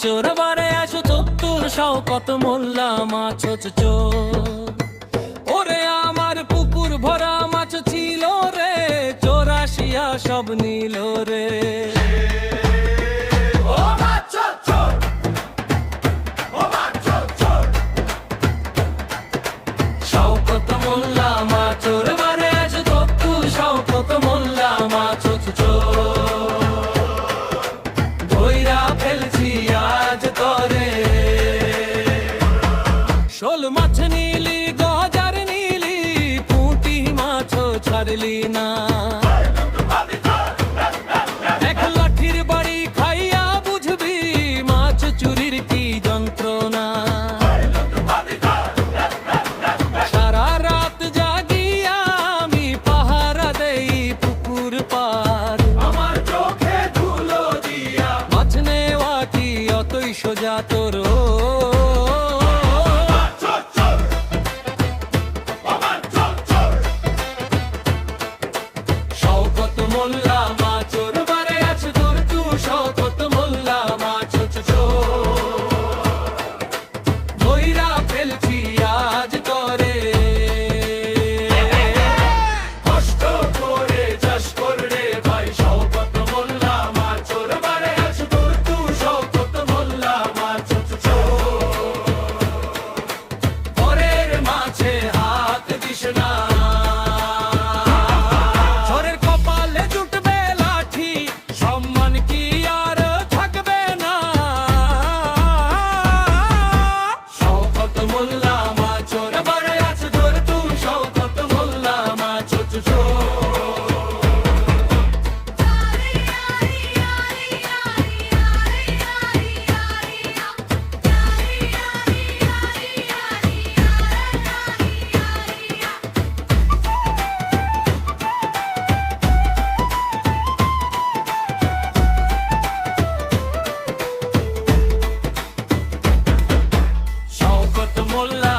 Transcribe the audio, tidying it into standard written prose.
চোর বারে 170 শওকত মোল্লা মাছ চোর। ওরে আমার পুকুর ভরা মাছ ছিল রে, চোর আসিয়া সব নিল রে। শওকত মোল্লা মাছ চোর বারে 170 শওকত মোল্লা মাছ চোর। ধইরা ফেলছি আজ তরে, শোল মাছ নিলি গজার নিলি, পুঁটি মাছ ছাড়লি না। এক লাঠির বাড়ি খাইয়া বুঝবি মাছ চুরির কি যন্ত্রণা। সারা রাত জাগিয়া আমি পাহারা দেই পুকুর পার, আমার চোখে ধুলো দিয়া মাছ নেওয়া কি অতই সোজা তোর। শওকত মোল্লা মাছ চোর বারে 170 শওকত মোল্লা মাছ চোর। ধইরা ফেলছি আজ তরে, কষ্ট করে চাষ করলে ভাই। শওকত মোল্লা মাছ চোর বারে 170 শওকত মোল্লা মাছ চোর। পরের মাছে হাত দিস না, চোরের কপালে জুটবে লাঠি, সম্মান কি আর থাকবে না। শওকত মোল্লা মাছ চোর বারে 170 শওকত মোল্লা মাছ চোর। শওকত মোল্লা